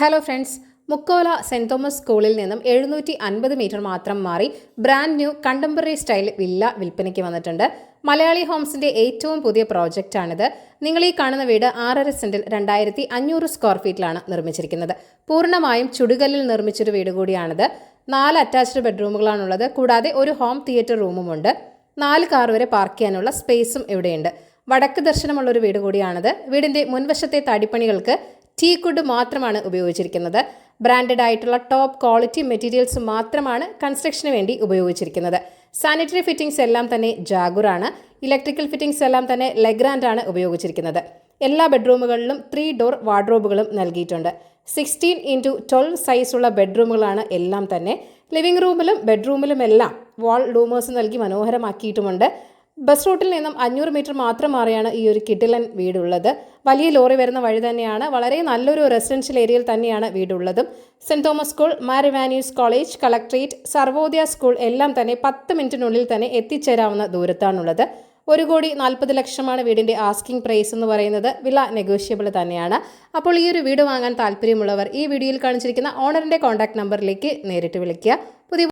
Hello friends, Mukkola Saint Thomas സ്കൂളിൽ നിന്നും 750 metre മാത്രം മാറി brand new contemporary style villa വിൽപ്പനയ്ക്ക് വന്നിട്ടുണ്ട്. മലയാളി ഹോംസിന്റെ ഏറ്റവും പുതിയ പ്രോജക്റ്റാണിത്. നിങ്ങൾ ഈ കാണുന്ന വീട് 6.5 സെന്റിൽ 2500 സ്ക്വയർ ഫീറ്റിലാണ് നിർമ്മിച്ചിരിക്കുന്നത്. പൂർണ്ണമായും ചുടുകല്ലിൽ നിർമ്മിച്ചൊരു വീട് കൂടിയാണിത്. 4 അറ്റാച്ച്ഡ് ബെഡ്റൂമുകളാണുള്ളത്. കൂടാതെ ഒരു ഹോം തിയേറ്റർ റൂമുമുണ്ട്. 4 കാർ വരെ പാർക്ക് ചെയ്യാനുള്ള സ്പേസും ഇവിടെയുണ്ട്. വടക്ക് ദർശനമുള്ള ഒരു വീട് കൂടിയാണിത്. വീടിന്റെ മുൻവശത്തെ തടിപ്പണികൾക്ക് ടീക്കുഡ് മാത്രമാണ് ഉപയോഗിച്ചിരിക്കുന്നത്. ബ്രാൻഡഡ് ആയിട്ടുള്ള ടോപ്പ് ക്വാളിറ്റി മെറ്റീരിയൽസ് മാത്രമാണ് കൺസ്ട്രക്ഷന് വേണ്ടി ഉപയോഗിച്ചിരിക്കുന്നത്. സാനിറ്ററി ഫിറ്റിംഗ്സ് എല്ലാം തന്നെ ജാഗുറാണ്. ഇലക്ട്രിക്കൽ ഫിറ്റിംഗ്സ് എല്ലാം തന്നെ ലെഗ്രാൻഡ് ആണ് ഉപയോഗിച്ചിരിക്കുന്നത്. എല്ലാ ബെഡ്റൂമുകളിലും 3 ഡോർ വാർഡ്രോബുകളും നൽകിയിട്ടുണ്ട്. 16x12 സൈസുള്ള ബെഡ്റൂമുകളാണ് എല്ലാം തന്നെ. ലിവിംഗ് റൂമിലും ബെഡ്റൂമിലുമെല്ലാം വാൾ ലൂമേഴ്സ് നൽകി മനോഹരമാക്കിയിട്ടുമുണ്ട്. ബസ് റൂട്ടിൽ നിന്നും 500 മീറ്റർ മാത്രം മാറിയാണ് ഈ ഒരു കിടിലൻ വീടുള്ളത്. വലിയ ലോറി വരുന്ന വഴി തന്നെയാണ്. വളരെ നല്ലൊരു റെസിഡൻഷ്യൽ ഏരിയയിൽ തന്നെയാണ് വീടുള്ളതും. Saint Thomas school, Mar Ivanios college, collectorate, Sarvodaya school എല്ലാം തന്നെ 10 മിനിറ്റിനുള്ളിൽ തന്നെ എത്തിച്ചേരാവുന്ന ദൂരത്താണുള്ളത്. 1,40,00,000 വീടിന്റെ ആസ്കിംഗ് പ്രൈസ് എന്ന് പറയുന്നത്. വില നെഗോഷ്യബിൾ തന്നെയാണ്. അപ്പോൾ ഈ ഒരു വീട് വാങ്ങാൻ താല്പര്യമുള്ളവർ ഈ വീഡിയോയിൽ കാണിച്ചിരിക്കുന്ന ഓണറിന്റെ കോൺടാക്ട് നമ്പറിലേക്ക് നേരിട്ട് വിളിക്കുക. പുതിയ